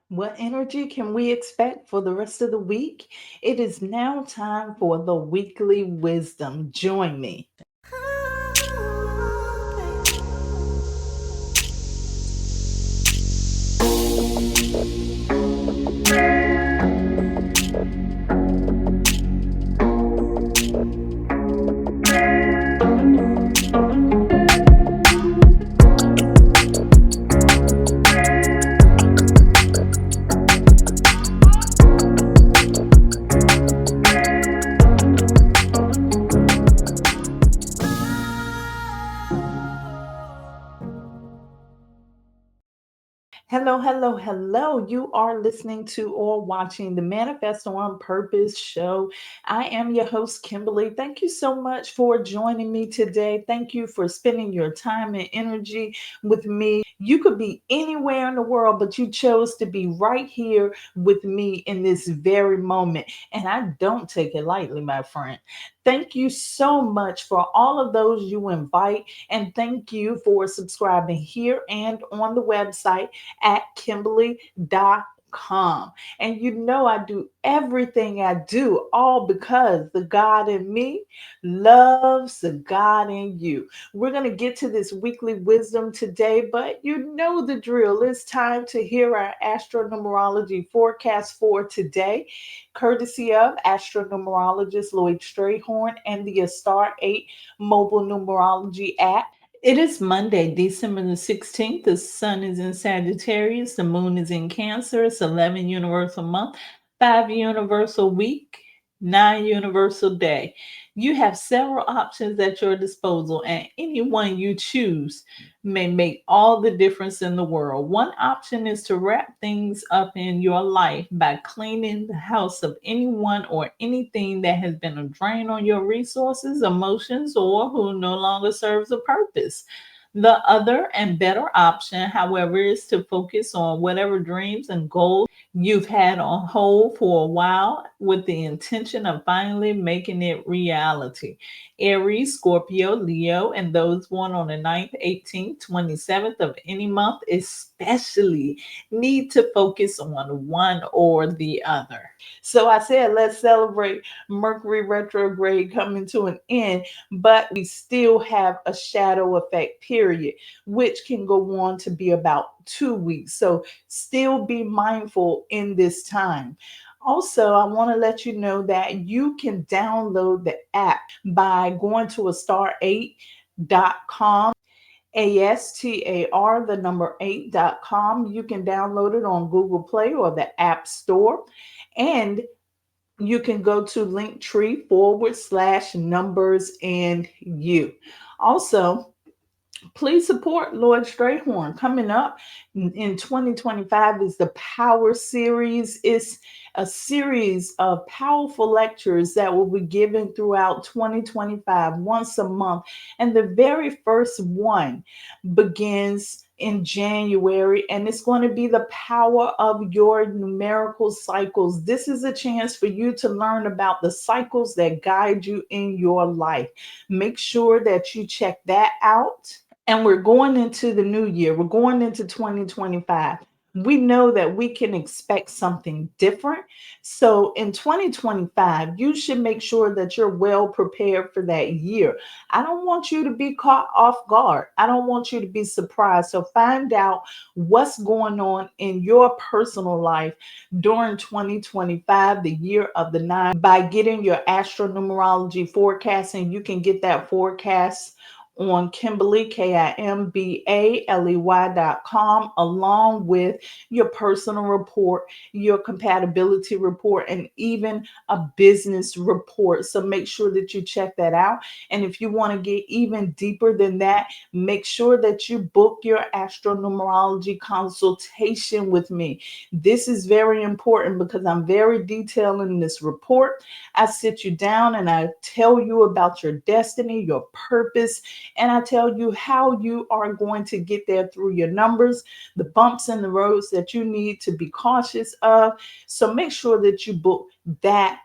What energy can we expect for the rest of the week? It is now time for the weekly wisdom. Join me. Hello, hello, hello. You are listening to or watching the Manifest on Purpose show. I am your host, Kimbaley. Thank you so much for joining me today. Thank you for spending your time and energy with me. You could be anywhere in the world, but you chose to be right here with me in this very moment. And I don't take it lightly, my friend. Thank you so much for all of those you invite. And thank you for subscribing here and on the website at Kimbaley.com. And you know, I do everything I do all because the God in me loves the God in you. We're going to get to this weekly wisdom today, but you know the drill. It's time to hear our Astro-Numerology Forecast for today, courtesy of Astro-Numerologist LLoyd Strayhorn and the Star 8 mobile numerology app. It is Monday, December the 16th. The sun is in Sagittarius. The moon is in Cancer. It's 11 universal month, 5 universal week, 9 universal day. You have several options at your disposal, and any one you choose may make all the difference in the world. One option is to wrap things up in your life by cleaning the house of anyone or anything that has been a drain on your resources, emotions, or who no longer serves a purpose. The other and better option, however, is to focus on whatever dreams and goals you've had on hold for a while with the intention of finally making it reality. Aries, Scorpio, Leo, and those born on the 9th, 18th, 27th of any month, especially need to focus on one or the other. So I said, let's celebrate Mercury retrograde coming to an end, but we still have a shadow effect period, which can go on to be about 2 weeks. So still be mindful in this time. Also, I want to let you know that you can download the app by going to a star8.com. ASTAR, the number 8.com. You can download it on Google Play or the App Store. And you can go to linktree/numbers and you. Also, please support Lloyd Strayhorn. Coming up in 2025 is the Power Series. It's a series of powerful lectures that will be given throughout 2025, once a month. And the very first one begins in January, and it's going to be the power of your numerical cycles. This is a chance for you to learn about the cycles that guide you in your life. Make sure that you check that out. And we're going into the new year. We're going into 2025. We know that we can expect something different. So in 2025, you should make sure that you're well prepared for that year. I don't want you to be caught off guard. I don't want you to be surprised. So find out what's going on in your personal life during 2025, the year of the nine, by getting your Astro-Numerology forecast. And you can get that forecast on Kimbaley, KIMBALEY.com, along with your personal report, your compatibility report, and even a business report. So make sure that you check that out. And if you want to get even deeper than that, make sure that you book your Astro-Numerology consultation with me. This is very important because I'm very detailed in this report. I sit you down and I tell you about your destiny, your purpose, and I tell you how you are going to get there through your numbers, the bumps in the roads that you need to be cautious of. So make sure that you book that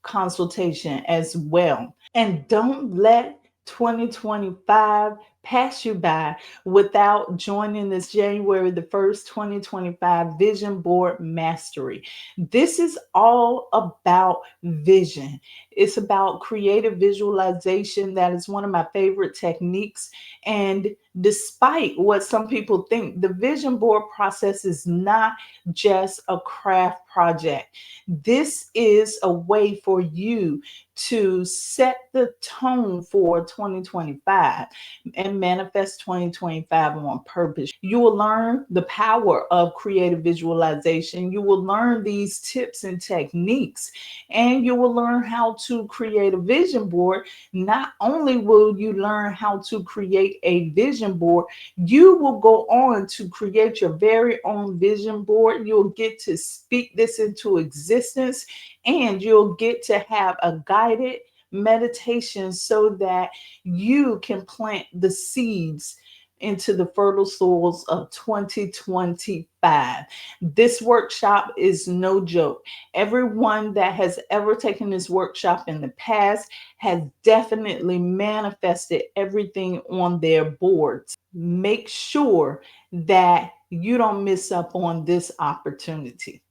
consultation as well. And don't let 2025 pass you by without joining this January the 1st, 2025 Vision Board Mastery. This is all about vision. It's about creative visualization. That is one of my favorite techniques. And despite what some people think, the vision board process is not just a craft project. This is a way for you to set the tone for 2025 and manifest 2025 on purpose. You will learn the power of creative visualization. You will learn these tips and techniques, and you will learn how to create a vision board. Not only will you learn how to create a vision board, you will go on to create your very own vision board. You'll get to speak this into existence, and you'll get to have a guided meditation so that you can plant the seeds into the fertile soils of 2025. This workshop is no joke. Everyone that has ever taken this workshop in the past has definitely manifested everything on their boards. Make sure that you don't miss up on this opportunity.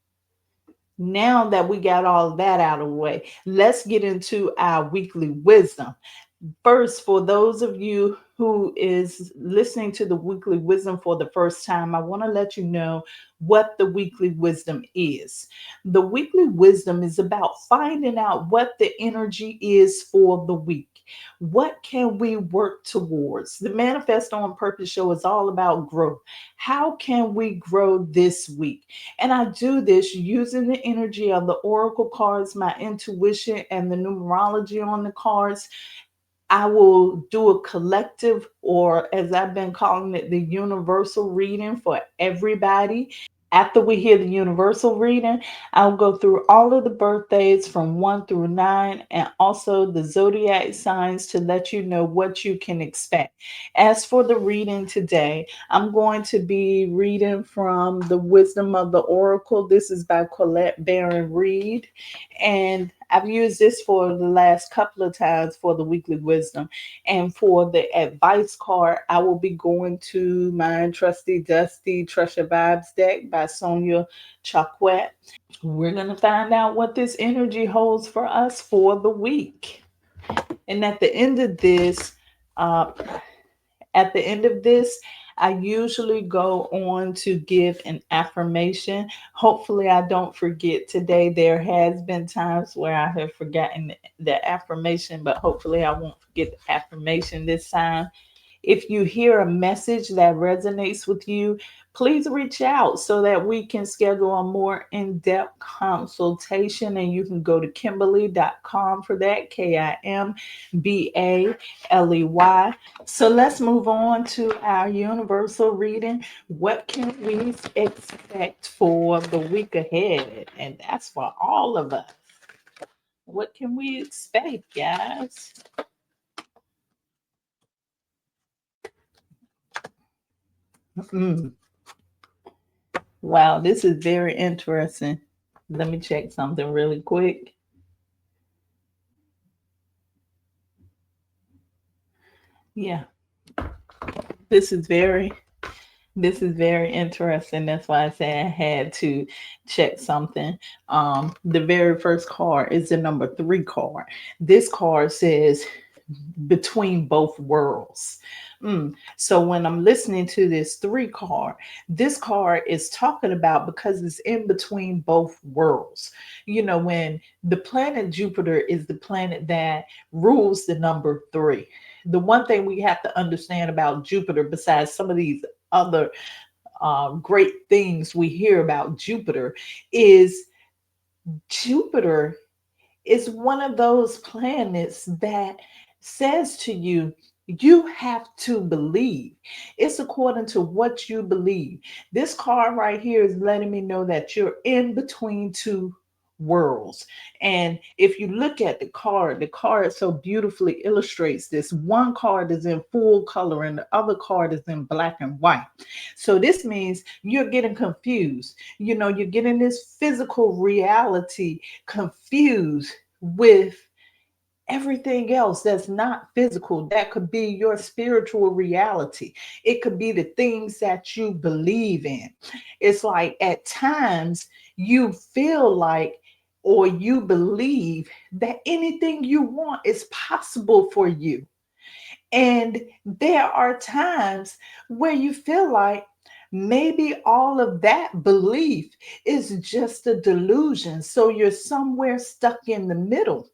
Now that we got all of that out of the way, let's get into our weekly wisdom. First, for those of you who is listening to the weekly wisdom for the first time, I want to let you know what the weekly wisdom is. The weekly wisdom is about finding out what the energy is for the week. What can we work towards? The Manifest on Purpose show is all about growth. How can we grow this week? And I do this using the energy of the oracle cards, my intuition, and the numerology on the cards. I will do a collective, or as I've been calling it, the universal reading for everybody. After we hear the universal reading, I'll go through all of the birthdays from 1 through 9 and also the zodiac signs to let you know what you can expect. As for the reading today, I'm going to be reading from The Wisdom of the Oracle. This is by Colette Baron Reed. And I've used this for the last couple of times for the weekly wisdom. And for the advice card, I will be going to my trusty Dusty Treasure Vibes deck by Sonia Chaquette. We're going to find out what this energy holds for us for the week. And uh, at the end of this, I usually go on to give an affirmation. Hopefully, I don't forget today. There has been times where I have forgotten the affirmation, but hopefully, I won't forget the affirmation this time. If you hear a message that resonates with you, please reach out so that we can schedule a more in depth consultation. And you can go to Kimbaley.com for that, Kimbaley. So let's move on to our universal reading. What can we expect for the week ahead? And that's for all of us. What can we expect, guys? Mm. Wow, this is very interesting. Let me check something really quick. Yeah, this is very interesting. That's why I say I had to check something. The very first card is the number 3 card. This card says between both worlds. So when I'm listening to this card is talking about, because it's in between both worlds. You know, when the planet Jupiter is the planet that rules the number 3. The one thing we have to understand about Jupiter, besides some of these other great things we hear about Jupiter, is Jupiter is one of those planets that says to you, you have to believe. It's according to what you believe. This card right here is letting me know that you're in between two worlds. And if you look at the card so beautifully illustrates this. One card is in full color and the other card is in black and white. So this means you're getting confused. You know, you're getting this physical reality confused with everything else that's not physical, that could be your spiritual reality. It could be the things that you believe in. It's like at times you feel like or you believe that anything you want is possible for you. And there are times where you feel like maybe all of that belief is just a delusion. So you're somewhere stuck in the middle.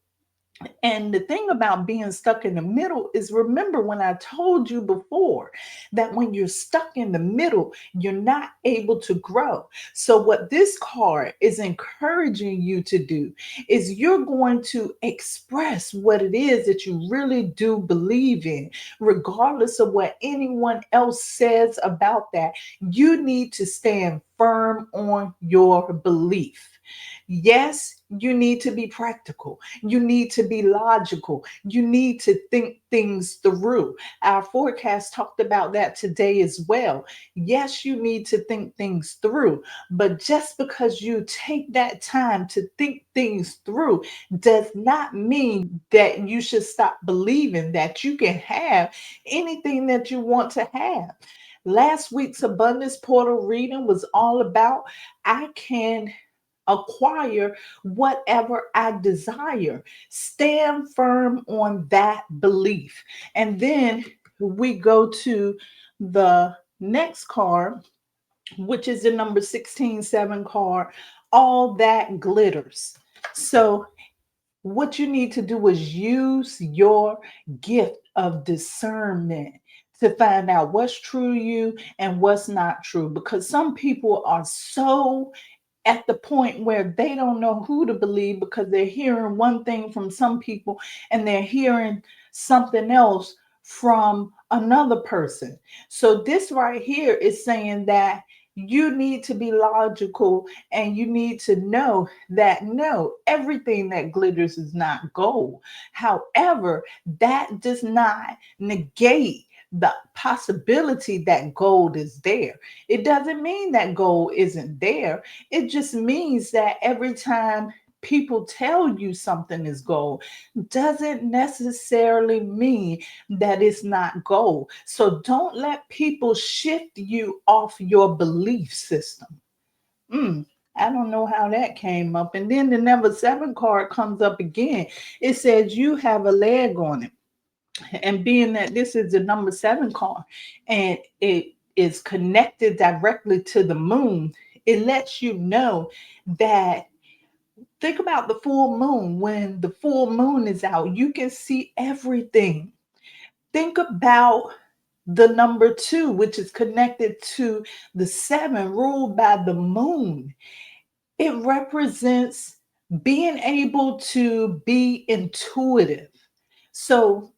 And the thing about being stuck in the middle is, remember when I told you before that when you're stuck in the middle, you're not able to grow. So, what this card is encouraging you to do is you're going to express what it is that you really do believe in, regardless of what anyone else says about that. You need to stand firm on your belief. Yes, you need to be practical. You need to be logical. You need to think things through. Our forecast talked about that today as well. Yes, you need to think things through, but just because you take that time to think things through does not mean that you should stop believing that you can have anything that you want to have. Last week's abundance portal reading was all about I can acquire whatever I desire. Stand firm on that belief. And then we go to the next card, which is the number 16 7 card. All that glitters. So, what you need to do is use your gift of discernment to find out what's true to you and what's not true, because some people are so at the point where they don't know who to believe because they're hearing one thing from some people and they're hearing something else from another person. So, this right here is saying that you need to be logical and you need to know that no, everything that glitters is not gold. However, that does not negate the possibility that gold is there. It doesn't mean that gold isn't there. It just means that every time people tell you something is gold doesn't necessarily mean that it's not gold. So don't let people shift you off your belief system. Mm, I don't know how that came up. And then the number 7 card comes up again. It says you have a leg on it. And being that this is the number 7 card and it is connected directly to the moon, it lets you know that, think about the full moon. When the full moon is out, you can see everything. Think about the number 2, which is connected to the 7, ruled by the moon. It represents being able to be intuitive. So,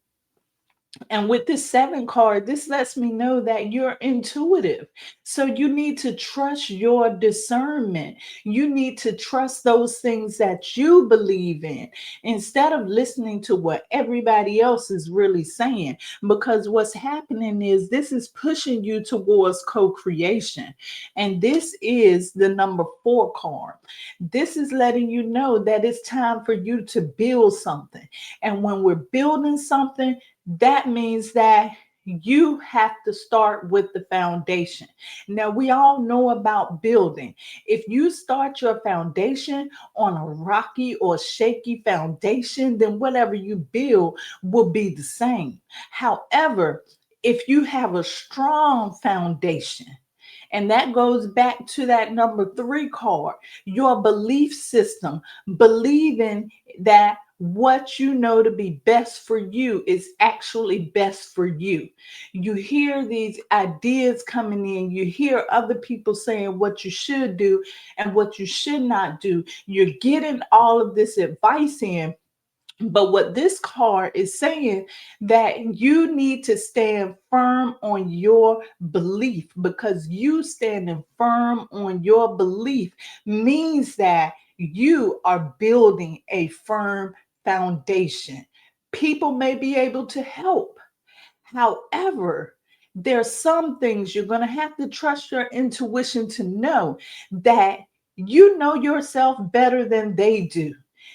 and with this 7 card, this lets me know that you're intuitive. So you need to trust your discernment. You need to trust those things that you believe in instead of listening to what everybody else is really saying. Because what's happening is this is pushing you towards co creation. And this is the number 4 card. This is letting you know that it's time for you to build something. And when we're building something, that means that you have to start with the foundation. Now, we all know about building. If you start your foundation on a rocky or shaky foundation, then whatever you build will be the same. However, if you have a strong foundation, and that goes back to that number 3 card, your belief system, believing that what you know to be best for you is actually best for you. You hear these ideas coming in, you hear other people saying what you should do and what you should not do. You're getting all of this advice in, but what this card is saying, that you need to stand firm on your belief, because you standing firm on your belief means that you are building a firm foundation. People may be able to help. However, there's some things you're going to have to trust your intuition to know that you know yourself better than they do.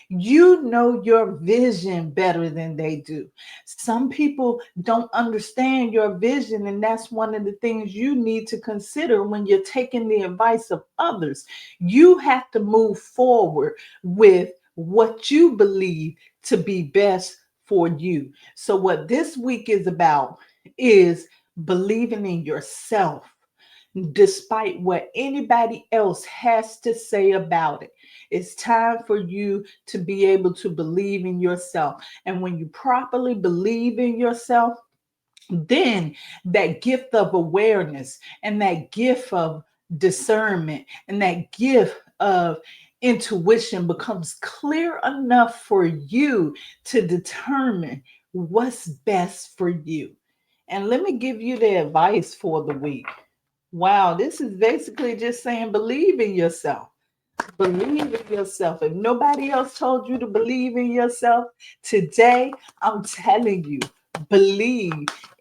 You know your vision better than they do. Some people don't understand your vision, and that's one of the things you need to consider when you're taking the advice of others. You have to move forward with what you believe to be best for you. So, what this week is about is believing in yourself despite what anybody else has to say about it. It's time for you to be able to believe in yourself. And when you properly believe in yourself, then that gift of awareness and that gift of discernment and that gift of intuition becomes clear enough for you to determine what's best for you. And let me give you the advice for the week. Wow, this is basically just saying believe in yourself. Believe in yourself. If nobody else told you to believe in yourself, today I'm telling you, believe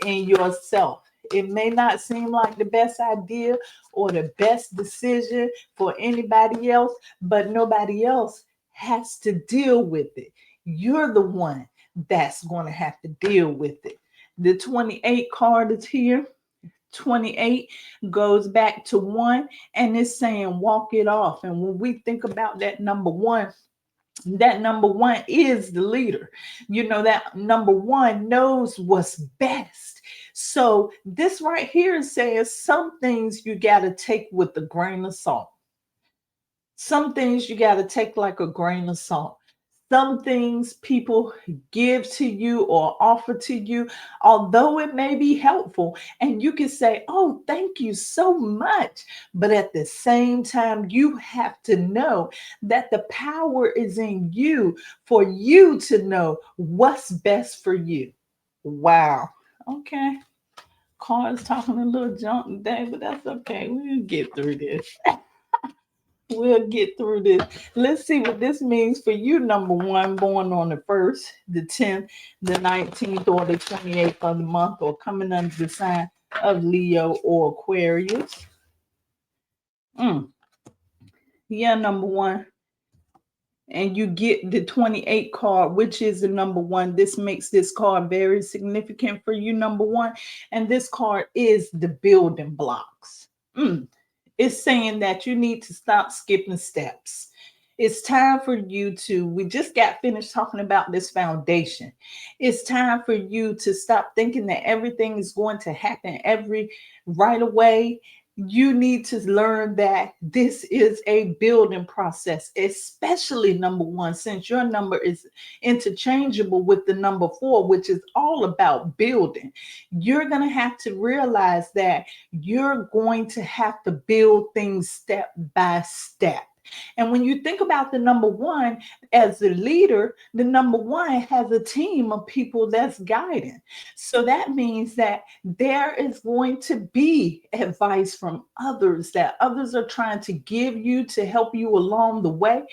in yourself. It may not seem like the best idea or the best decision for anybody else, but nobody else has to deal with it. You're the one that's going to have to deal with it. The 28 card is here. 28 goes back to one and it's saying walk it off. And when we think about that number one is the leader. You know, that number one knows what's best. So this right here is saying some things you got to take with a grain of salt. Some things you got to take like a grain of salt. Some things people give to you or offer to you, although it may be helpful, and you can say, oh, thank you so much. But at the same time, you have to know that the power is in you for you to know what's best for you. Wow. Okay. Car's talking a little junk today, but that's okay. We'll get through this. We'll get through this. Let's see what this means for you, number one, born on the 1st, the 10th, the 19th, or the 28th of the month, or coming under the sign of Leo or Aquarius. Mm. Yeah, number one. And you get the 28 card, which is the number one. This makes this card very significant for you, number one. And this card is the building blocks. It's saying that you need to stop skipping steps. It's time for you to, we just got finished talking about this foundation. It's time for you to stop thinking that everything is going to happen every right away. You need to learn that this is a building process, especially number one, since your number is interchangeable with the number 4, which is all about building. You're going to have to realize that you're going to have to build things step by step. And when you think about the number one as the leader, the number one has a team of people that's guiding. So that means that there is going to be advice from others that others are trying to give you to help you along the way.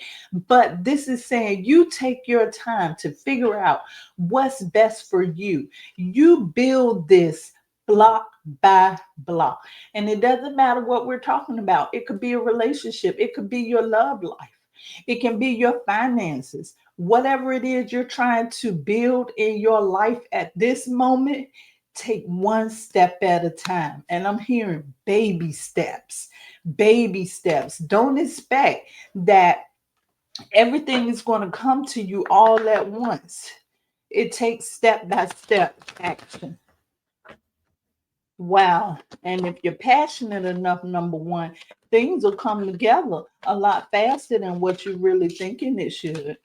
But this is saying you take your time to figure out what's best for you. You build this block by block. And it doesn't matter what we're talking about. It could be a relationship, it could be your love life, it can be your finances. Whatever it is you're trying to build in your life at this moment, take one step at a time. And I'm hearing baby steps, baby steps. Don't expect that everything is going to come to you all at once. It takes step by step action. Wow. And if you're passionate enough, number one, things will come together a lot faster than what you're really thinking it should.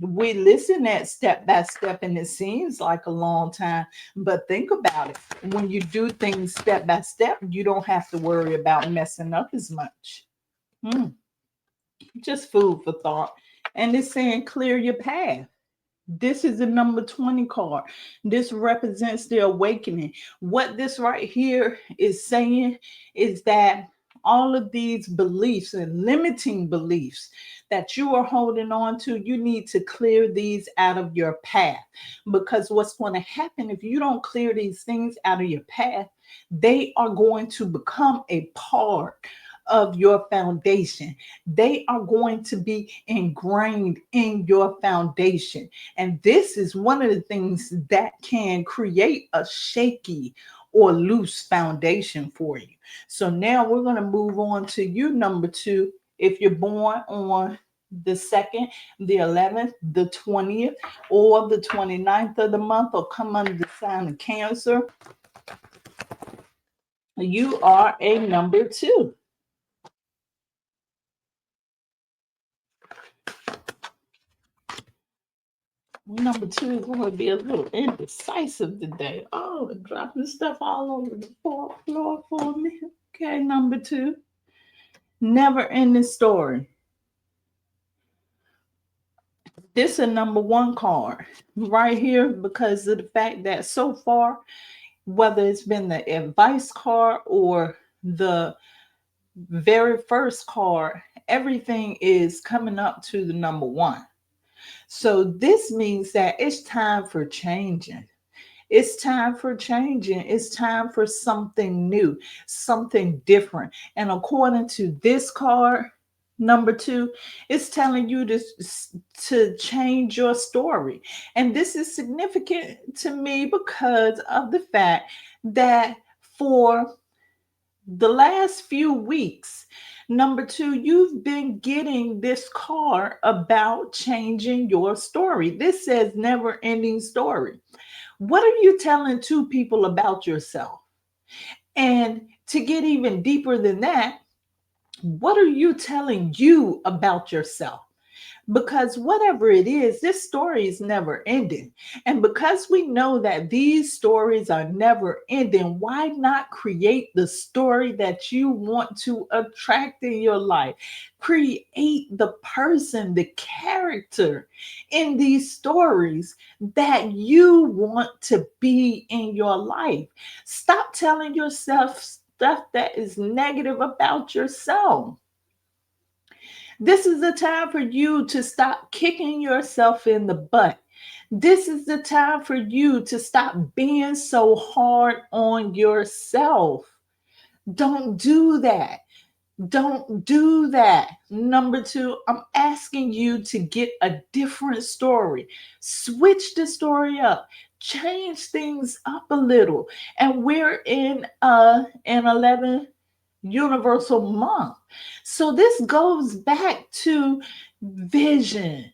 We listen at step by step and it seems like a long time, but think about it. When you do things step by step, you don't have to worry about messing up as much. Hmm. Just food for thought. And it's saying clear your path. This is the number 20 card. This represents the awakening. What this right here is saying is that all of these beliefs and limiting beliefs that you are holding on to, you need to clear these out of your path. Because what's going to happen if you don't clear these things out of your path, they are going to become a part of your foundation. They are going to be ingrained in your foundation. And this is one of the things that can create a shaky or loose foundation for you. So now we're going to move on to you, number two. If you're born on the 2nd, the 11th, the 20th, or the 29th of the month, or come under the sign of Cancer, you are a number two. Number two is going to be a little indecisive today. Oh, dropping stuff all over the floor for me. Okay, number two. Never ending story. This is a number one card right here because of the fact that so far, whether it's been the advice card or the very first card, everything is coming up to the number one. So this means that it's time for changing. It's time for changing. It's time for something new, something different. And according to this card, number two, it's telling you to change your story. And this is significant to me because of the fact that for the last few weeks, number two, you've been getting this card about changing your story. This says never ending story. What are you telling two people about yourself? And to get even deeper than that, what are you telling you about yourself? Because whatever it is, this story is never ending. And because we know that these stories are never ending, why not create the story that you want to attract in your life? Create the person, the character in these stories that you want to be in your life. Stop telling yourself stuff that is negative about yourself. This is the time for you to stop kicking yourself in the butt. This is the time for you to stop being so hard on yourself. Don't do that. Don't do that. Number two, I'm asking you to get a different story. Switch the story up. Change things up a little. And we're in an 11 universal month. So this goes back to vision.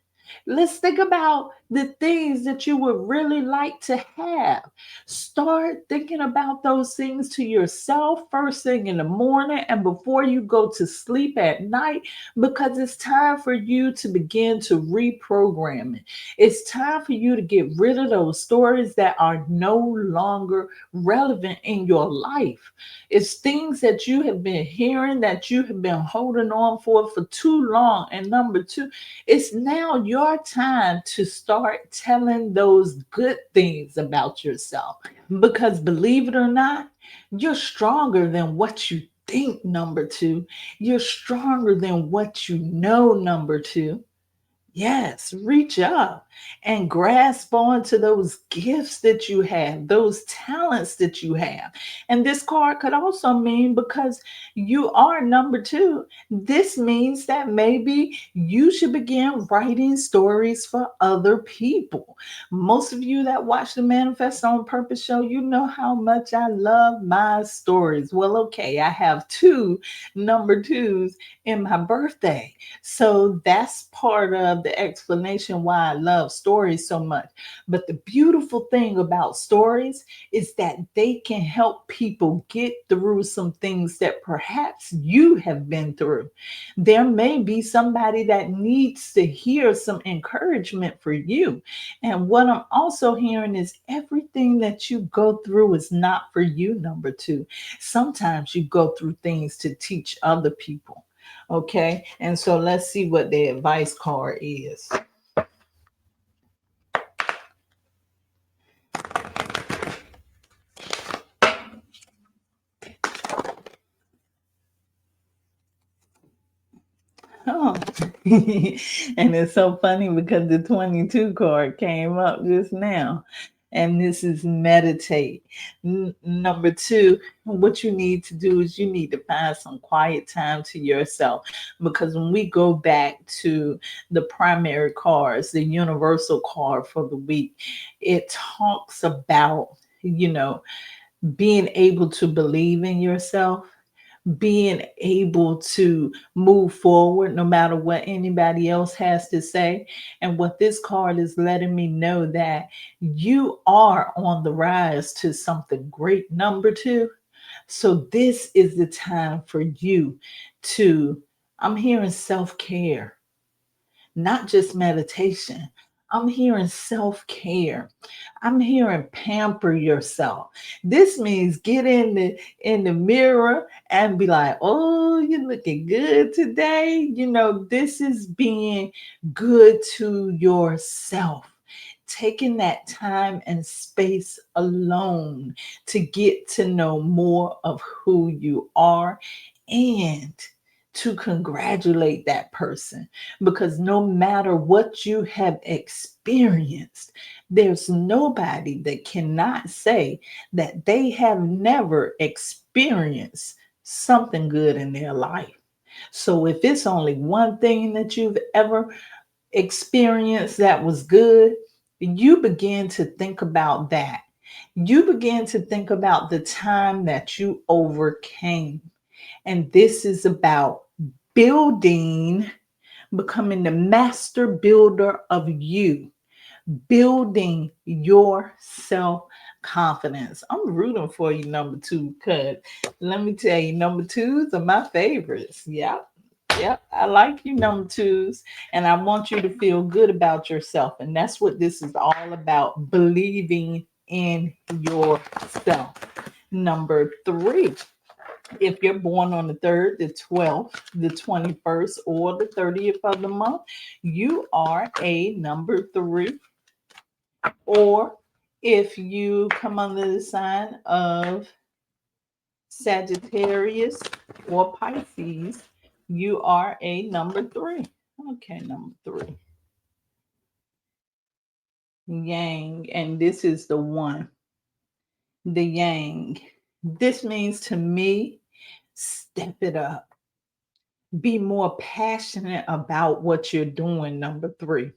Let's think about the things that you would really like to have. Start thinking about those things to yourself first thing in the morning and before you go to sleep at night, because it's time for you to begin to reprogram it. It's time for you to get rid of those stories that are no longer relevant in your life. It's things that you have been hearing, that you have been holding on for too long. And number two, it's now your time to start telling those good things about yourself. Because believe it or not, you're stronger than what you think, number two. You're stronger than what you know, number two. Yes, reach up and grasp onto those gifts that you have, those talents that you have. And this card could also mean, because you are number two, this means that maybe you should begin writing stories for other people. Most of you that watch the Manifest on Purpose show, you know how much I love my stories. Well, okay, I have two number twos in my birthday. So that's part of the explanation why I love stories so much. But the beautiful thing about stories is that they can help people get through some things that perhaps you have been through. There may be somebody that needs to hear some encouragement for you. And what I'm also hearing is everything that you go through is not for you, number two. Sometimes you go through things to teach other people. Okay, and so let's see what the advice card is. Oh, and it's so funny because the 22 card came up just now. And this is meditate. Number two, what you need to do is you need to find some quiet time to yourself. Because when we go back to the primary cards, the universal card for the week, it talks about, being able to believe in yourself, being able to move forward no matter what anybody else has to say. And what this card is letting me know that you are on the rise to something great. Number two. So this is the time for you to, I'm hearing self-care, not just meditation. I'm hearing self care. I'm hearing pamper yourself. This means get in the mirror and be like, "Oh, you're looking good today." This is being good to yourself. Taking that time and space alone to get to know more of who you are and to congratulate that person, because no matter what you have experienced, there's nobody that cannot say that they have never experienced something good in their life. So if it's only one thing that you've ever experienced that was good, you begin to think about that. You begin to think about the time that you overcame. And this is about building, becoming the master builder of you, building your self confidence. I'm rooting for you, number two, because let me tell you, number twos are my favorites. Yep. Yep. I like you, number twos, and I want you to feel good about yourself. And that's what this is all about, believing in yourself. Number three, if you're born on the 3rd, the 12th, the 21st, or the 30th of the month, you are a number three. Or if you come under the sign of Sagittarius or Pisces, you are a number three. Okay, number three. Yang, and this is the one, the Yang. This means to me, step it up. Be more passionate about what you're doing, number three.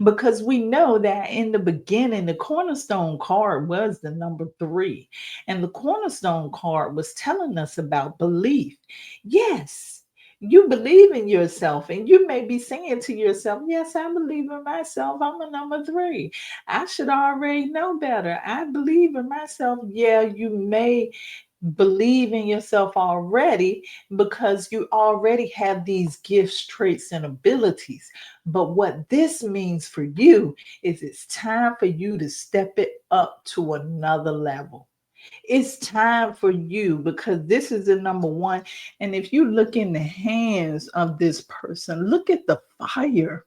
Because we know that in the beginning, the cornerstone card was the number three. And the cornerstone card was telling us about belief. Yes, you believe in yourself, and you may be saying to yourself, "Yes, I believe in myself. I'm a number three. I should already know better. I believe in myself." Yeah, you may believe in yourself already because you already have these gifts, traits, and abilities. But what this means for you is it's time for you to step it up to another level. It's time for you, because this is the number one. And if you look in the hands of this person, look at the fire.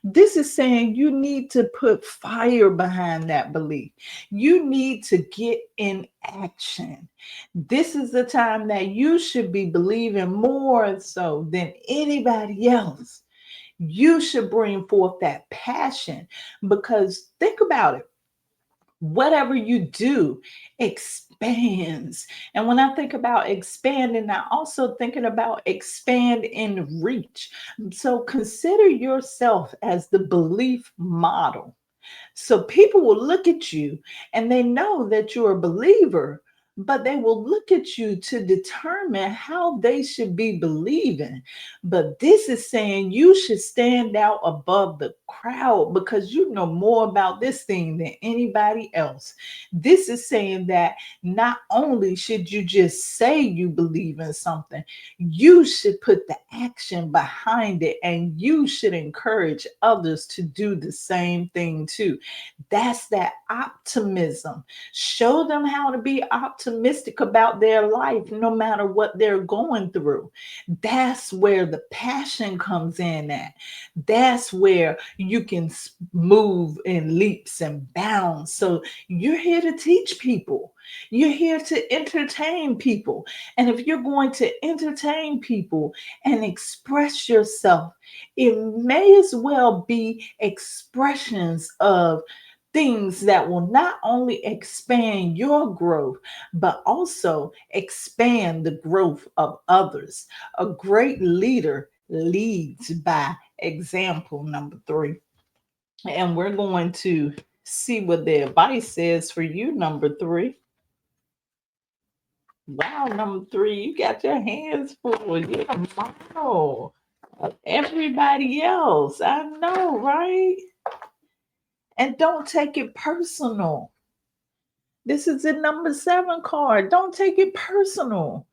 This is saying you need to put fire behind that belief. You need to get in action. This is the time that you should be believing more so than anybody else. You should bring forth that passion, because think about it. Whatever you do expands. And when I think about expanding, I also thinking about expand in reach. So consider yourself as the belief model. So people will look at you and they know that you're a believer, but they will look at you to determine how they should be believing. But this is saying you should stand out above the crowd because you know more about this thing than anybody else. This is saying that not only should you just say you believe in something, you should put the action behind it, and you should encourage others to do the same thing too. That's that optimism. Show them how to be optimistic about their life no matter what they're going through. That's where the passion comes in at. That's where you can move in leaps and bounds. So you're here to teach people. You're here to entertain people. And if you're going to entertain people and express yourself, it may as well be expressions of things that will not only expand your growth, but also expand the growth of others. A great leader leads by example, number three. And we're going to see what the advice says for you, number three. Wow, number three, you got your hands full. You're a model of everybody else. I know, right? And don't take it personal. This is the number seven card. Don't take it personal.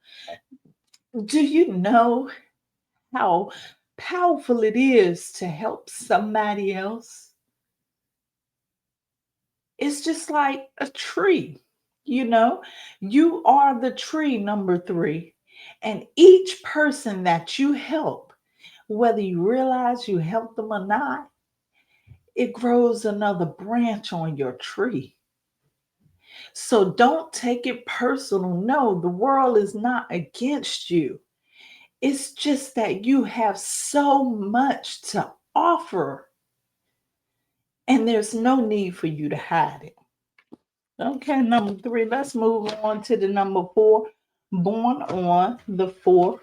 Do you know how powerful it is to help somebody else? It's just like a tree. You are the tree, number three. And each person that you help, whether you realize you help them or not, it grows another branch on your tree. So don't take it personal. No, the world is not against you. It's just that you have so much to offer, and there's no need for you to hide it. Okay, number three, let's move on to the number four. Born on the 4th,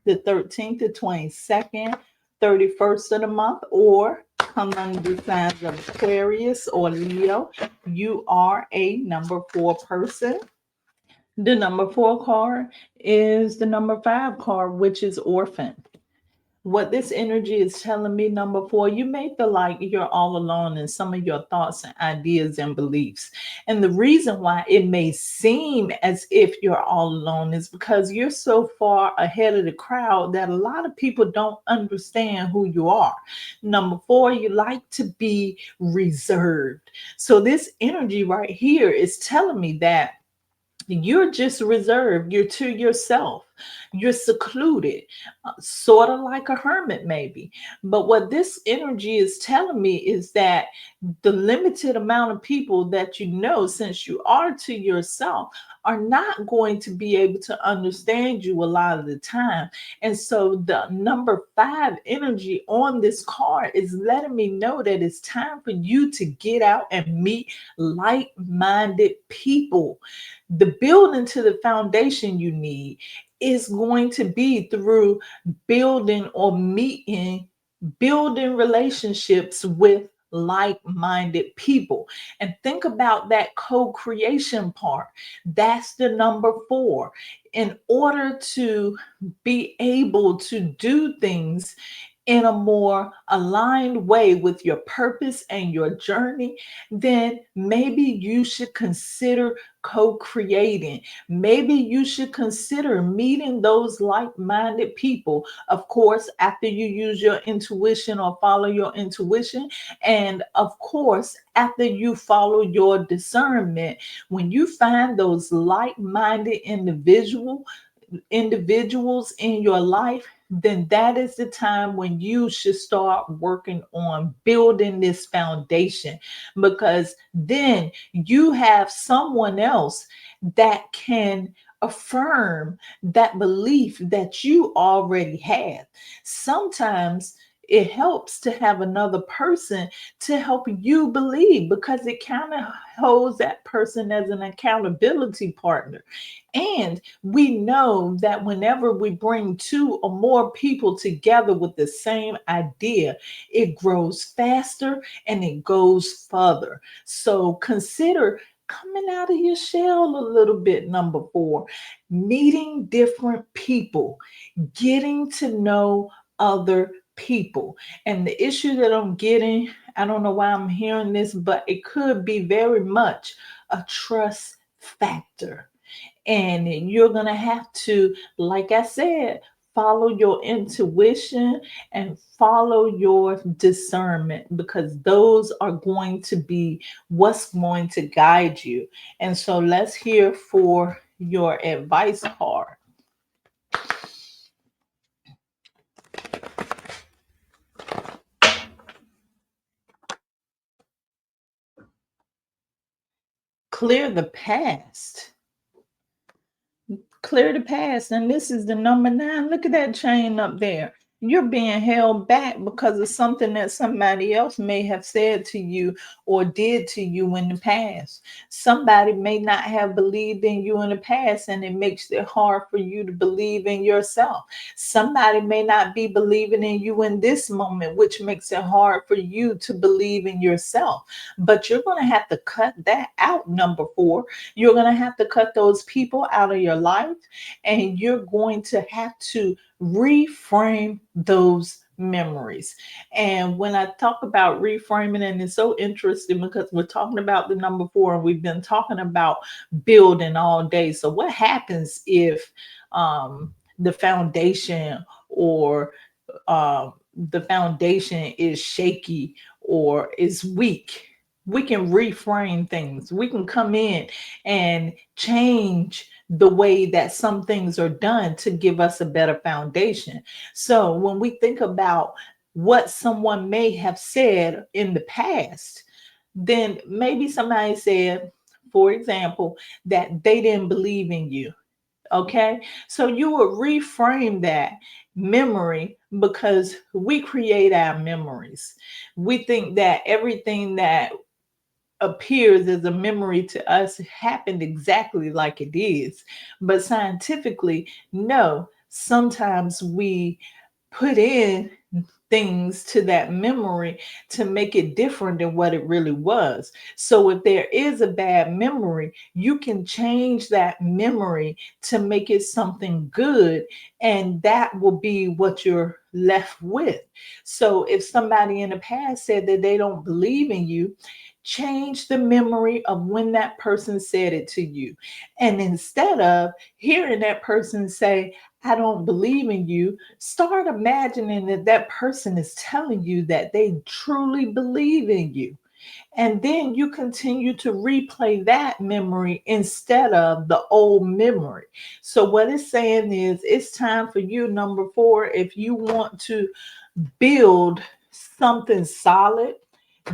the 13th, the 22nd, 31st of the month, or come under the signs of Aquarius or Leo, you are a number four person. The number four card is the number five card, which is orphan. What this energy is telling me, number four, you may feel like you're all alone in some of your thoughts and ideas and beliefs. And the reason why it may seem as if you're all alone is because you're so far ahead of the crowd that a lot of people don't understand who you are. Number four, you like to be reserved. So this energy right here is telling me that you're just reserved. You're to yourself. You're secluded, sort of like a hermit, maybe. But what this energy is telling me is that the limited amount of people that you know, since you are to yourself, are not going to be able to understand you a lot of the time. And so the number five energy on this card is letting me know that it's time for you to get out and meet like-minded people. The building to the foundation you need is going to be through building or meeting, building relationships with like-minded people. And think about that co-creation part. That's the number four. In order to be able to do things in a more aligned way with your purpose and your journey, then maybe you should consider co-creating. Maybe you should consider meeting those like-minded people. Of course, after you use your intuition or follow your intuition, and of course, after you follow your discernment, when you find those like-minded individuals in your life, then that is the time when you should start working on building this foundation, because then you have someone else that can affirm that belief that you already have. Sometimes it helps to have another person to help you believe, because it kind of holds that person as an accountability partner. And we know that whenever we bring two or more people together with the same idea, it grows faster and it goes further. So consider coming out of your shell a little bit, number four, meeting different people, getting to know other people. And the issue that I'm getting, I don't know why I'm hearing this, but it could be very much a trust factor. And you're going to have to, like I said, follow your intuition and follow your discernment, because those are going to be what's going to guide you. And so let's hear for your advice card. Clear the past. Clear the past. And this is the number nine. Look at that chain up there. You're being held back because of something that somebody else may have said to you or did to you in the past. Somebody may not have believed in you in the past, and it makes it hard for you to believe in yourself. Somebody may not be believing in you in this moment, which makes it hard for you to believe in yourself. But you're going to have to cut that out, number four. You're going to have to cut those people out of your life, and you're going to have to reframe those memories. And when I talk about reframing, and it's so interesting because we're talking about the number four and we've been talking about building all day. So, what happens if the foundation or uh, the foundation is shaky or is weak? We can reframe things. We can come in and change the way that some things are done to give us a better foundation. So when we think about what someone may have said in the past, then maybe somebody said, for example, that they didn't believe in you. Okay. So you would reframe that memory because we create our memories. We think that everything that appears as a memory to us happened exactly like it is. But scientifically, no, sometimes we put in things to that memory to make it different than what it really was. So if there is a bad memory, you can change that memory to make it something good, and that will be what you're left with. So if somebody in the past said that they don't believe in you, change the memory of when that person said it to you. And instead of hearing that person say, I don't believe in you, start imagining that that person is telling you that they truly believe in you. And then you continue to replay that memory instead of the old memory. So, what it's saying is, it's time for you, number four, if you want to build something solid,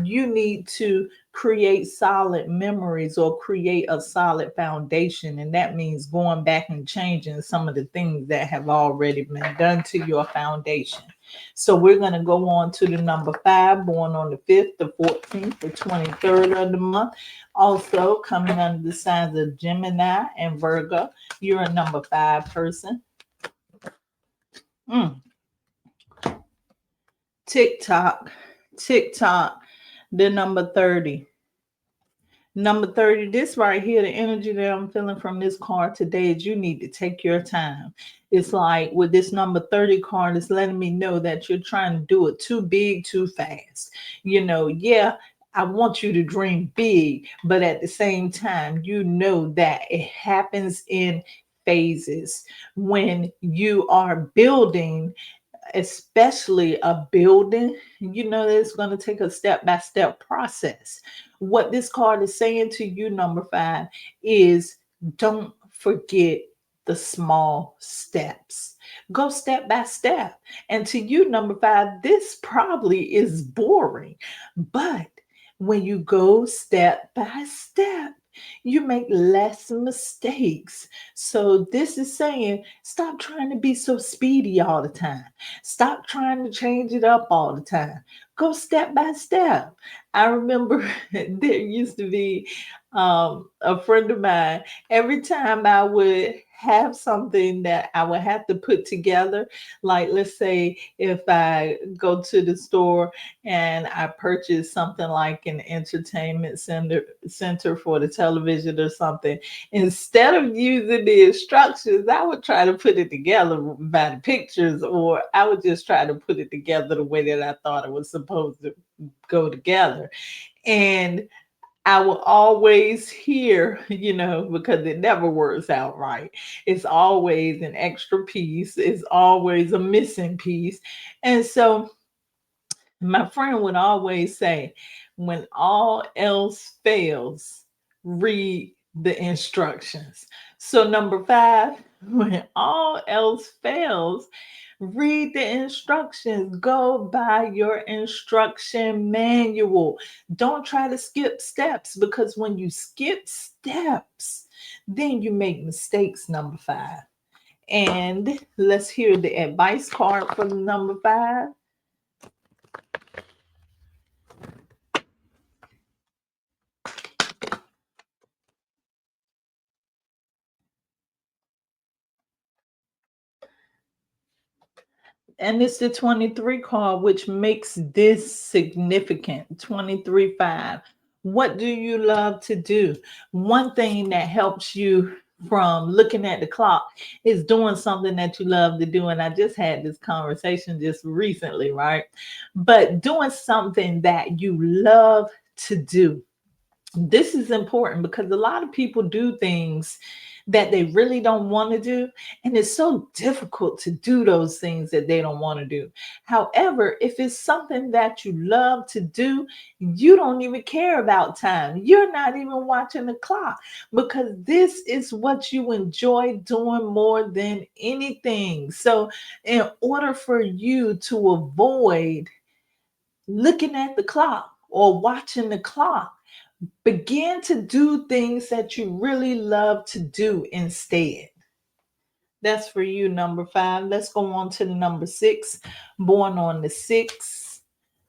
you need to create solid memories or create a solid foundation. And that means going back and changing some of the things that have already been done to your foundation. So we're going to go on to the number five, born on the 5th, the 14th, the 23rd of the month. Also coming under the signs of Gemini and Virgo. You're a number five person. Mm. TikTok, TikTok, the number 30. Number 30, this right here, the energy that I'm feeling from this card today is you need to take your time. It's like with this number 30 card, it's letting me know that you're trying to do it too big, too fast. Yeah, I want you to dream big, but at the same time, you know that it happens in phases. When you are building, especially a building, it's going to take a step by step process. What this card is saying to you, number five, is don't forget the small steps. Go step by step. And to you, number five, this probably is boring, but when you go step by step, you make less mistakes. So, this is saying stop trying to be so speedy all the time. Stop trying to change it up all the time. Go step by step. I remember there used to be a friend of mine. Every time I would have something that I would have to put together, like let's say if I go to the store and I purchase something like an entertainment center for the television or something, instead of using the instructions, I would try to put it together by the pictures, or I would just try to put it together the way that I thought it was supposed to go together. And I will always hear, because it never works out right. It's always an extra piece, it's always a missing piece. And so my friend would always say, when all else fails, read the instructions. So, number five, when all else fails, read the instructions. Go by your instruction manual. Don't try to skip steps, because when you skip steps, then you make mistakes, number five. And let's hear the advice card for the number 5. And it's the 23 card, which makes this significant. 23-5. What do you love to do? One thing that helps you from looking at the clock is doing something that you love to do. And I just had this conversation just recently, right? But doing something that you love to do. This is important because a lot of people do things that they really don't want to do, and it's so difficult to do those things that they don't want to do. However, if it's something that you love to do, you don't even care about time. You're not even watching the clock because this is what you enjoy doing more than anything. So in order for you to avoid looking at the clock or watching the clock, begin to do things that you really love to do instead. That's for you, number 5. Let's go on to the number 6. Born on the 6th,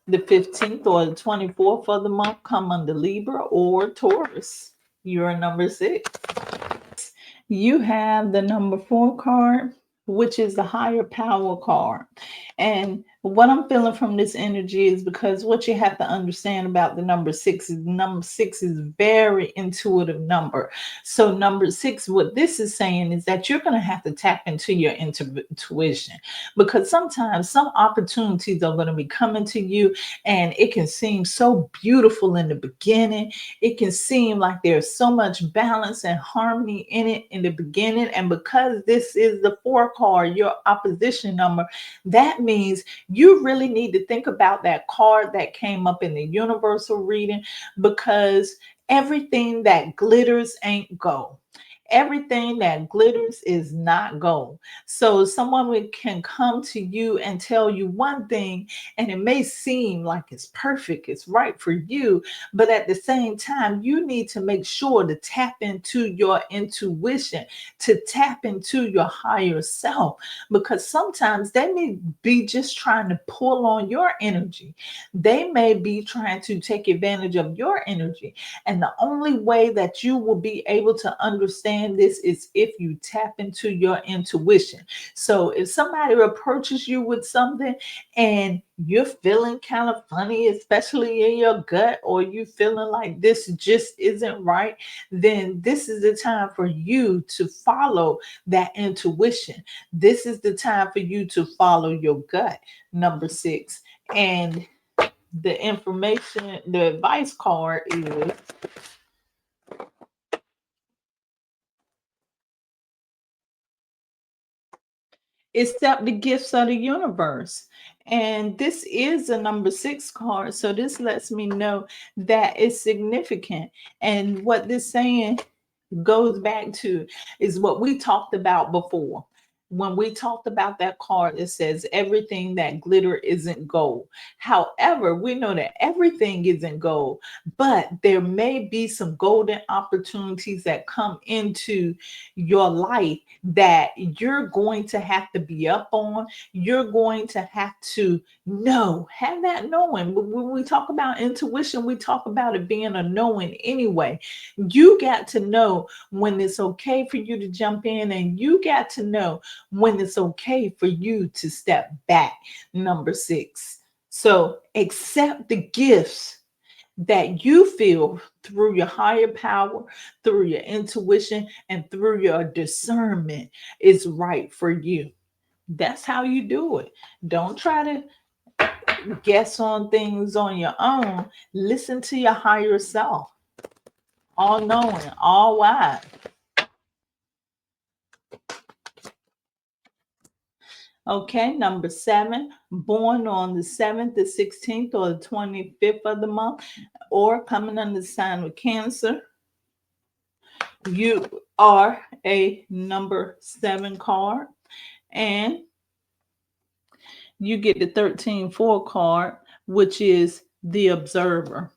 the 15th, or the 24th of the month, come under Libra or Taurus. You're number 6. You have the number 4 card, which is the higher power card. And what I'm feeling from this energy is because what you have to understand about the number 6 is number 6 is very intuitive number. So number 6, what this is saying is that you're going to have to tap into your intuition, because sometimes some opportunities are going to be coming to you and it can seem so beautiful in the beginning. It can seem like there's so much balance and harmony in it in the beginning. And because this is the 4 card, your opposition number, that means you really need to think about that card that came up in the universal reading, because everything that glitters ain't gold. Everything that glitters is not gold. So someone can come to you and tell you one thing, and it may seem like it's perfect, it's right for you, but at the same time, you need to make sure to tap into your intuition, to tap into your higher self, because sometimes they may be just trying to pull on your energy. They may be trying to take advantage of your energy. And the only way that you will be able to understand this is if you tap into your intuition. So if somebody approaches you with something and you're feeling kind of funny, especially in your gut, or you feeling like this just isn't right, then this is the time for you to follow that intuition. This is the time for you to follow your gut, number 6. And the information, the advice card is accept the gifts of the universe. And this is a number 6 card. So this lets me know that it's significant. And what this saying goes back to is what we talked about before. When we talked about that card, it says everything that glitter isn't gold. However, we know that everything isn't gold, but there may be some golden opportunities that come into your life that you're going to have to be up on. You're going to have to have that knowing. When we talk about intuition, we talk about it being a knowing anyway. You got to know when it's okay for you to jump in, and you got to know when it's okay for you to step back, number 6. So accept the gifts that you feel through your higher power, through your intuition, and through your discernment is right for you. That's how you do it. Don't try to guess on things on your own. Listen to your higher self, all knowing, all wise. Okay, number 7, born on the 7th, the 16th, or the 25th of the month, or coming under the sign of Cancer. You are a number 7 card, and you get the 13-4 card, which is the observer.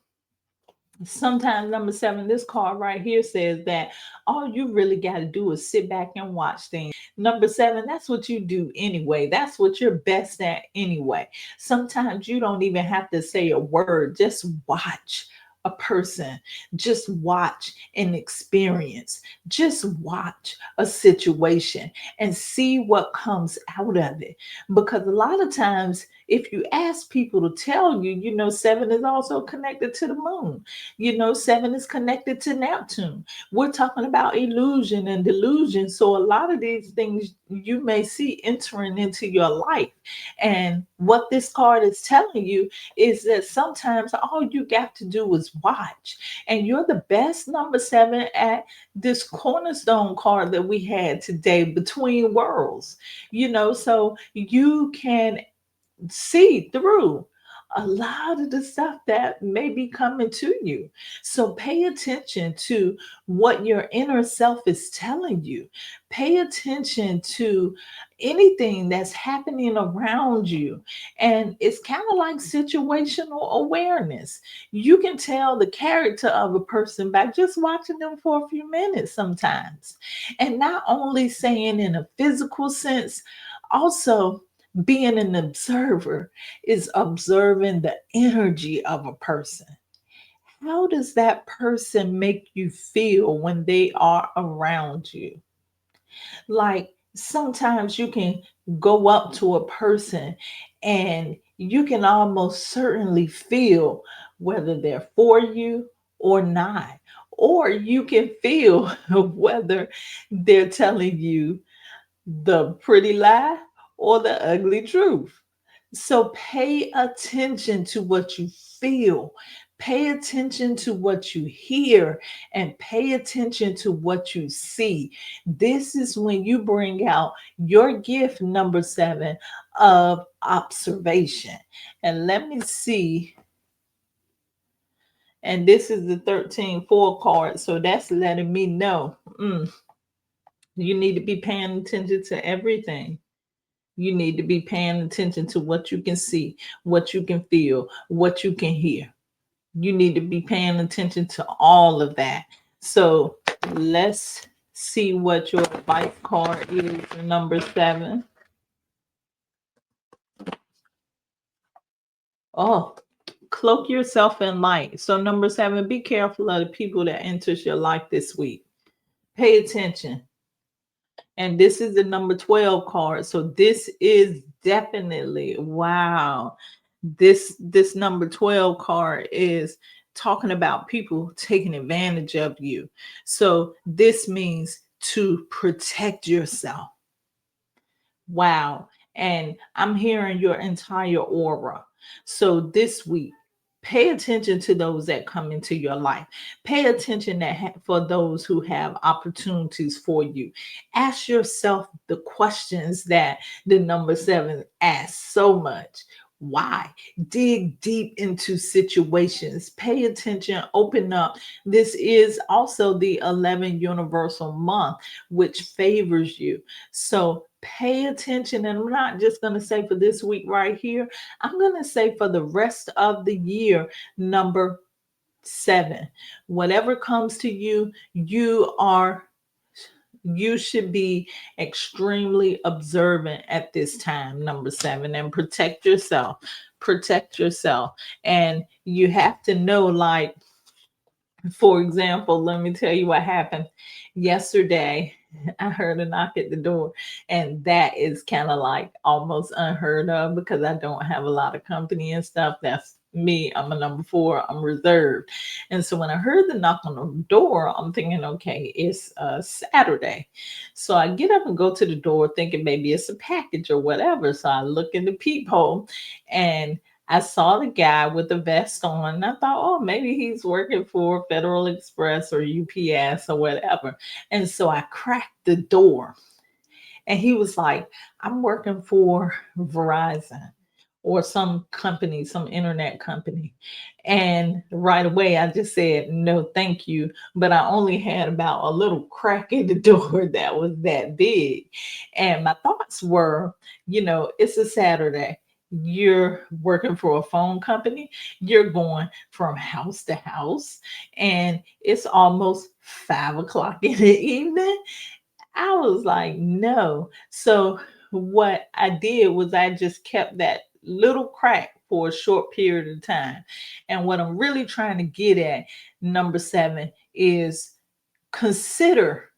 Sometimes number 7, this card right here says that all you really got to do is sit back and watch things. Number 7, that's what you do anyway. That's what you're best at anyway. Sometimes you don't even have to say a word, just watch a person, just watch an experience, just watch a situation and see what comes out of it. Because a lot of times, if you ask people to tell you, 7 is also connected to the moon. 7 is connected to Neptune. We're talking about illusion and delusion. So a lot of these things you may see entering into your life. And what this card is telling you is that sometimes all you got to do is watch. And you're the best number 7 at this cornerstone card that we had today, between worlds. So you can see through a lot of the stuff that may be coming to you. So pay attention to what your inner self is telling you. Pay attention to anything that's happening around you. And it's kind of like situational awareness. You can tell the character of a person by just watching them for a few minutes sometimes. And not only saying in a physical sense, also being an observer is observing the energy of a person. How does that person make you feel when they are around you? Like sometimes you can go up to a person and you can almost certainly feel whether they're for you or not. Or you can feel whether they're telling you the pretty lie or the ugly truth. So pay attention to what you feel, pay attention to what you hear, and pay attention to what you see. This is when you bring out your gift, number 7, of observation. And let me see. And this is the 13-4 card. So that's letting me know you need to be paying attention to everything. You need to be paying attention to what you can see, what you can feel, what you can hear. You need to be paying attention to all of that. So let's see what your advice card is for number 7. Oh, cloak yourself in light. So number 7, be careful of the people that enters your life this week. Pay attention. And this is the number 12 card. So this is definitely, wow. This number 12 card is talking about people taking advantage of you. So this means to protect yourself. Wow. And I'm hearing your entire aura. So this week, pay attention to those that come into your life. Pay attention for those who have opportunities for you. Ask yourself the questions that the number 7 asks so much. Why? Dig deep into situations. Pay attention, open up. This is also the 11 universal month, which favors you. So pay attention. And I'm not just going to say for this week right here, I'm going to say for the rest of the year, number 7. Whatever comes to you, you should be extremely observant at this time, number 7, and protect yourself. Protect yourself. And you have to know, like, for example, let me tell you what happened yesterday. I heard a knock at the door, and that is kind of like almost unheard of because I don't have a lot of company and stuff. That's me. I'm a number 4. I'm reserved. And so when I heard the knock on the door, I'm thinking, okay, it's Saturday. So I get up and go to the door thinking maybe it's a package or whatever. So I look in the peephole and I saw the guy with the vest on, and I thought, oh, maybe he's working for Federal Express or UPS or whatever. And so I cracked the door, and he was like, I'm working for Verizon or some company, some internet company. And right away, I just said, no, thank you. But I only had about a little crack in the door that was that big. And my thoughts were, it's a Saturday. You're working for a phone company, you're going from house to house, and it's almost 5 o'clock in the evening. I was like, no. So what I did was I just kept that little crack for a short period of time. And what I'm really trying to get at, number 7, is consider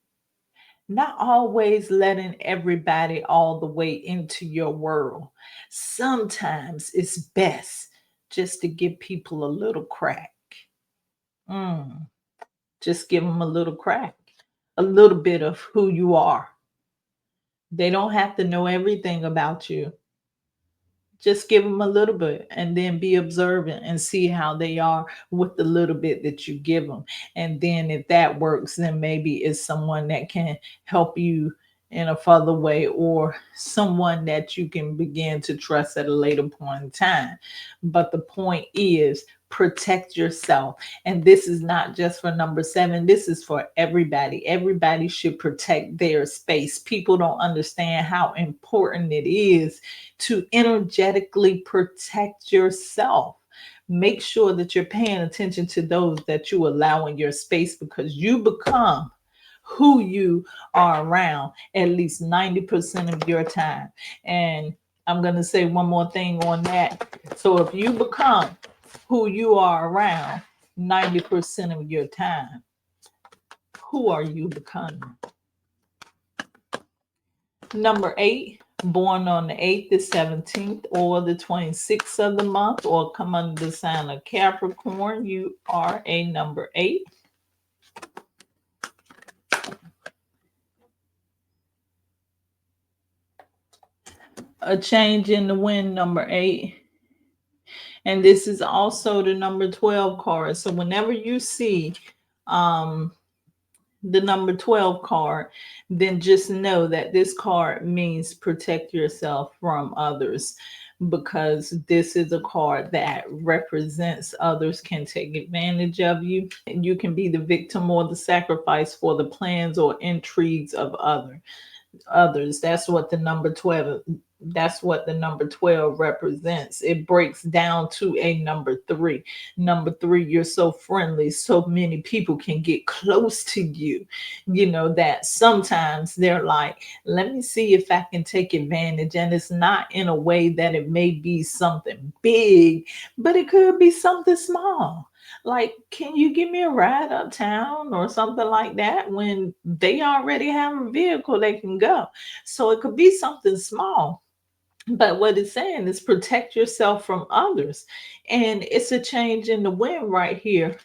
not always letting everybody all the way into your world. Sometimes it's best just to give people a little crack. Mm, just give them a little crack, a little bit of who you are. They don't have to know everything about you. Just give them a little bit and then be observant and see how they are with the little bit that you give them. And then if that works, then maybe it's someone that can help you in a further way, or someone that you can begin to trust at a later point in time. But the point is, protect yourself. And this is not just for number 7, this is for everybody. Everybody should protect their space. People don't understand how important it is to energetically protect yourself. Make sure that you're paying attention to those that you allow in your space, because you become who you are around at least 90% of your time. And I'm going to say one more thing on that. So if you become who you are around 90% of your time, who are you becoming? Number 8, born on the 8th, the 17th, or the 26th of the month, or come under the sign of Capricorn, you are a number 8. A change in the wind, number 8. And this is also the number 12 card. So whenever you see um, the number 12 card, then just know that this card means protect yourself from others, because this is a card that represents others can take advantage of you. You can be the victim or the sacrifice for the plans or intrigues of others. That's what the number 12 represents. It breaks down to a number 3. Number 3, you're so friendly, so many people can get close to you, that sometimes they're like, let me see if I can take advantage. And it's not in a way that it may be something big, but it could be something small. Like, can you give me a ride uptown or something like that, when they already have a vehicle they can go? So it could be something small. But what it's saying is protect yourself from others. And it's a change in the wind right here,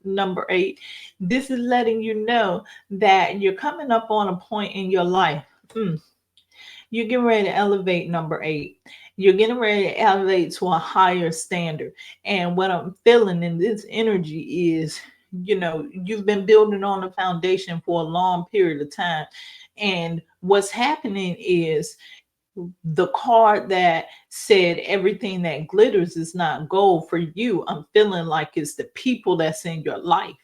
number 8. This is letting you know that you're coming up on a point in your life. You're getting ready to elevate, number 8. You're getting ready to elevate to a higher standard. And what I'm feeling in this energy is, you've been building on a foundation for a long period of time. And what's happening is, the card that said everything that glitters is not gold, for you, I'm feeling like it's the people that's in your life.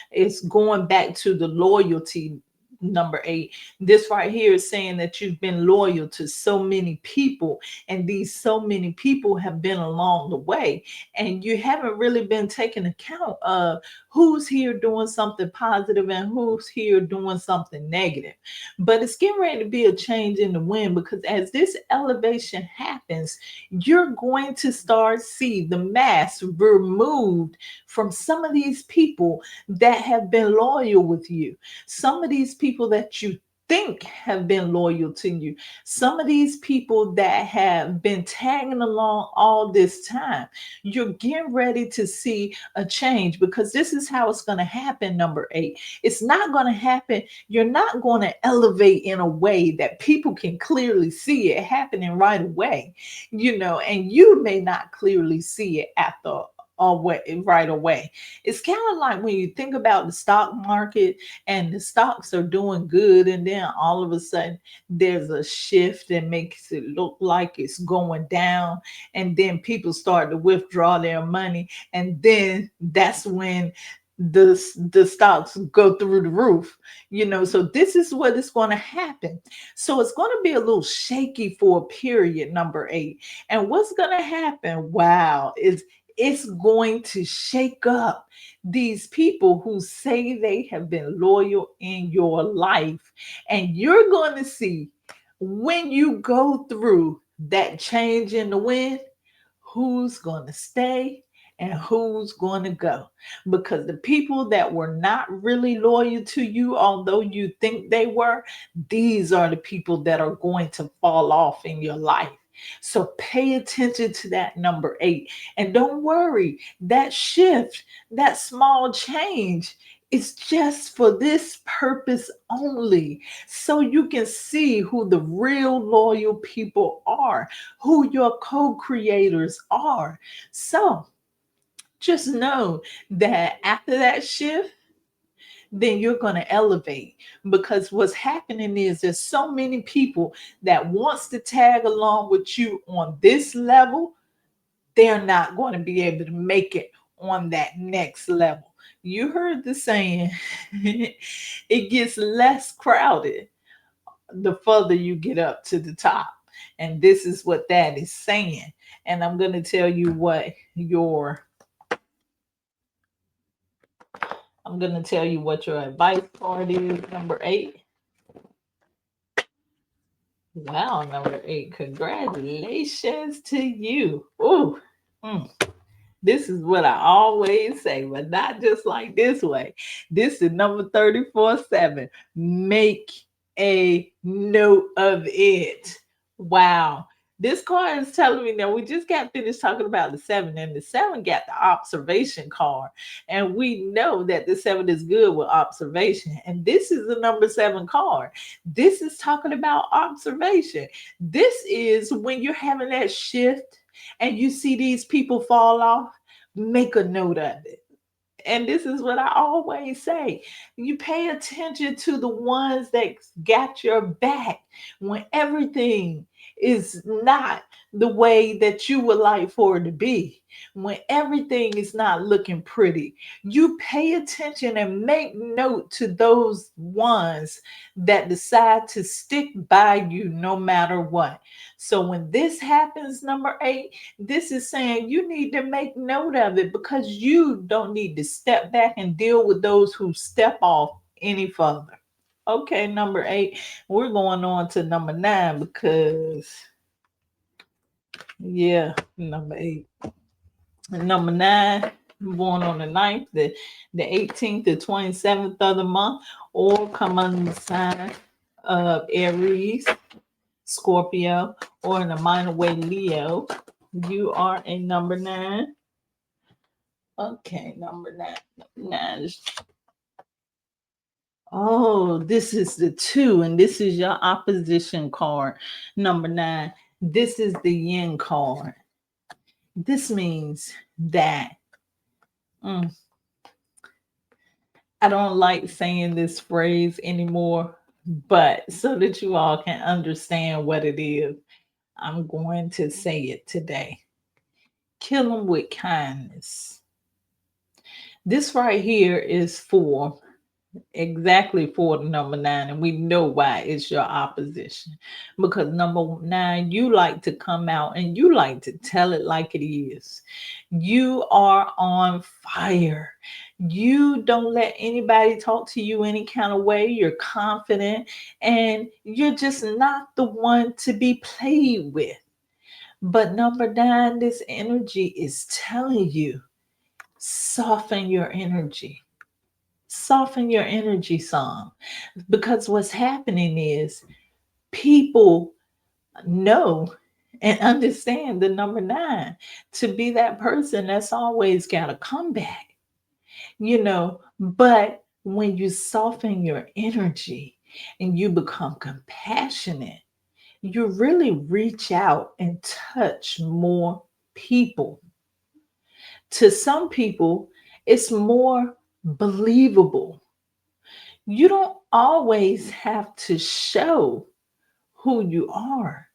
It's going back to the loyalty, number 8. This right here is saying that you've been loyal to so many people, and these so many people have been along the way, and you haven't really been taking account of who's here doing something positive and who's here doing something negative. But it's getting ready to be a change in the wind, because as this elevation happens, you're going to start see the mask removed from some of these people that have been loyal with you. Some of these people that you think have been loyal to you, some of these people that have been tagging along all this time, you're getting ready to see a change, because this is how it's going to happen, number 8. It's not going to happen. You're not going to elevate in a way that people can clearly see it happening right away, and you may not clearly see it after right away. It's kind of like when you think about the stock market, and the stocks are doing good, and then all of a sudden there's a shift that makes it look like it's going down, and then people start to withdraw their money, and then that's when the stocks go through the roof. So this is what is going to happen. So it's going to be a little shaky for a period, number 8. And what's going to happen, wow, is it's going to shake up these people who say they have been loyal in your life. And you're going to see, when you go through that change in the wind, who's going to stay and who's going to go. Because the people that were not really loyal to you, although you think they were, these are the people that are going to fall off in your life. So pay attention to that, number 8. And don't worry, that shift, that small change, is just for this purpose only. So you can see who the real loyal people are, who your co-creators are. So just know that after that shift, then you're going to elevate, because what's happening is there's so many people that wants to tag along with you on this level. They're not going to be able to make it on that next level. You heard the saying, it gets less crowded the further you get up to the top. And this is what that is saying. And I'm going to tell you what your advice card is, number 8. Wow, number 8. Congratulations to you. Ooh. Mm. This is what I always say, but not just like this way. This is number 34/7. Make a note of it. Wow. This card is telling me that we just got finished talking about the 7, and the 7 got the observation card. And we know that the 7 is good with observation. And this is the number 7 card. This is talking about observation. This is when you're having that shift and you see these people fall off, make a note of it. And this is what I always say. You pay attention to the ones that got your back when everything is not the way that you would like for it to be. When everything is not looking pretty, you pay attention and make note to those ones that decide to stick by you no matter what. So when this happens, number 8, this is saying you need to make note of it, because you don't need to step back and deal with those who step off any further. Okay, number 8. We're going on to number 9 because, yeah, number 8. Number 9, born on the 9th, the 18th, the 27th of the month, or come under the sign of Aries, Scorpio, or in a minor way, Leo. You are a number 9. Okay, number 9. 9 is, oh, this is the 2, and this is your opposition card. Number 9. This is the yin card. This means that I don't like saying this phrase anymore, but so that you all can understand what it is, I'm going to say it today. Kill them with kindness. This right here is for exactly for the number 9, and we know why it's your opposition, because number 9, you like to come out and you like to tell it like it is. You are on fire. You don't let anybody talk to you any kind of way. You're confident, and you're just not the one to be played with. But number 9, this energy is telling you, soften your energy. Soften your energy some, because what's happening is people know and understand the number 9 to be that person that's always got a comeback, but when you soften your energy and you become compassionate, you really reach out and touch more people. To some people, it's more believable. You don't always have to show who you are.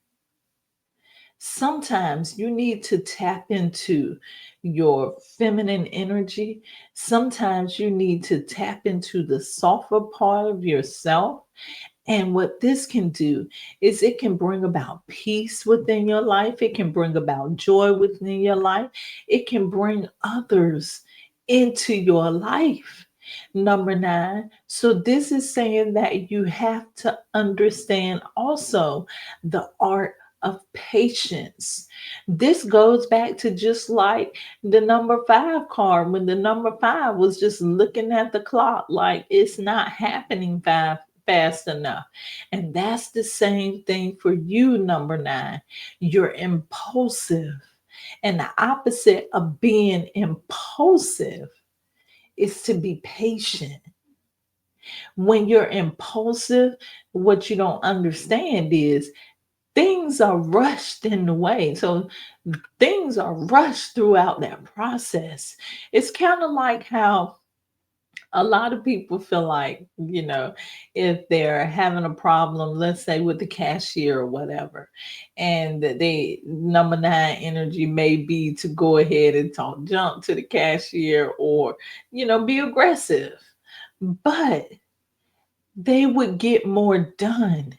Sometimes you need to tap into your feminine energy. Sometimes you need to tap into the softer part of yourself. And what this can do is it can bring about peace within your life. It can bring about joy within your life. It can bring others into your life. Number nine. So, this is saying that you have to understand also the art of patience. This goes back to just like the number five card, when the number five was just looking at the clock like it's not happening fast enough. And that's the same thing for you, number nine. You're impulsive. And the opposite of being impulsive is to be patient. When you're impulsive, what you don't understand is things are rushed in the way. So things are rushed throughout that process. It's kind of like how a lot of people feel like, if they're having a problem, let's say with the cashier or whatever, and they number nine energy may be to go ahead and talk junk to the cashier or, be aggressive. But they would get more done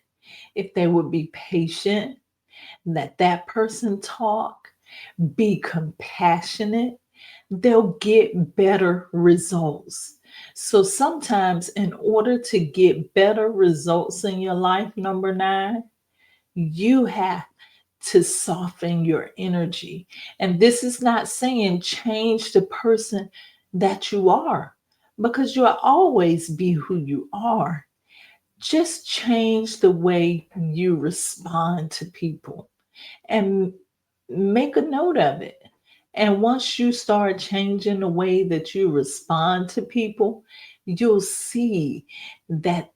if they would be patient, let that person talk, be compassionate, they'll get better results. So sometimes, in order to get better results in your life, number nine, you have to soften your energy. And this is not saying change the person that you are, because you'll always be who you are. Just change the way you respond to people and make a note of it. And once you start changing the way that you respond to people, you'll see that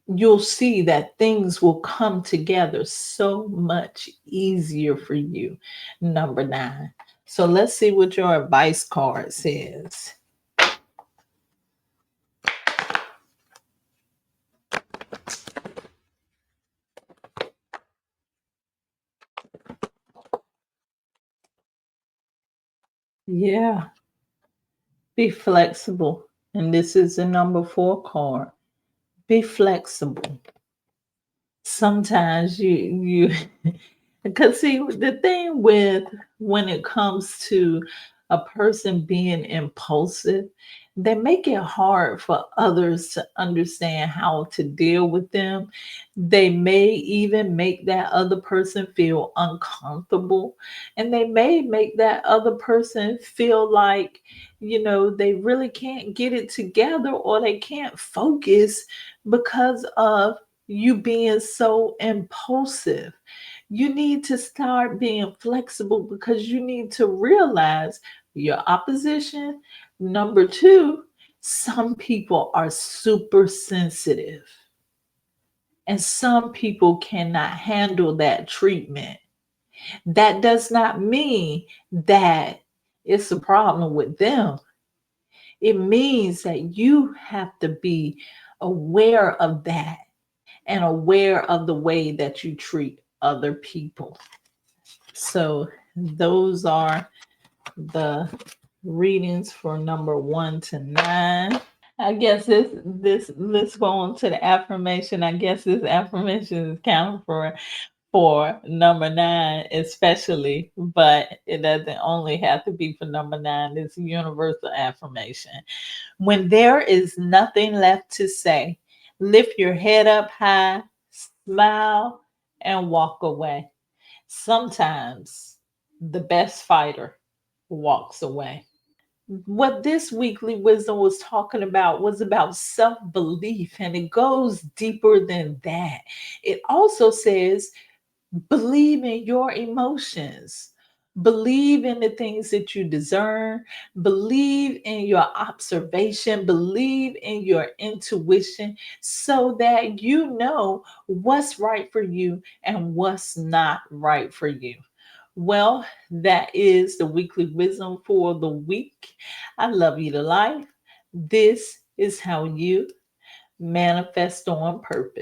you'll see that things will come together so much easier for you. Number nine. So let's see what your advice card says. Yeah, be flexible. And this is the number four card. Be flexible. Sometimes you because see, the thing with when it comes to a person being impulsive, they make it hard for others to understand how to deal with them. They may even make that other person feel uncomfortable, and they may make that other person feel like, they really can't get it together or they can't focus because of you being so impulsive. You need to start being flexible because you need to realize your opposition. Number two, some people are super sensitive and some people cannot handle that treatment. That does not mean that it's a problem with them. It means that you have to be aware of that and aware of the way that you treat other people. So those are the readings for number 1 to 9. I guess let's go on to the affirmation. I guess this affirmation is kind of for number 9 especially, but it doesn't only have to be for number 9. It's a universal affirmation. When there is nothing left to say, lift your head up high, smile, and walk away. Sometimes the best fighter walks away. What this weekly wisdom was talking about was about self belief, and it goes deeper than that. It also says believe in your emotions. Believe in the things that you discern. Believe in your observation. Believe in your intuition so that you know what's right for you and what's not right for you. Well, that is the weekly wisdom for the week. I love you to life. This is how you manifest on purpose.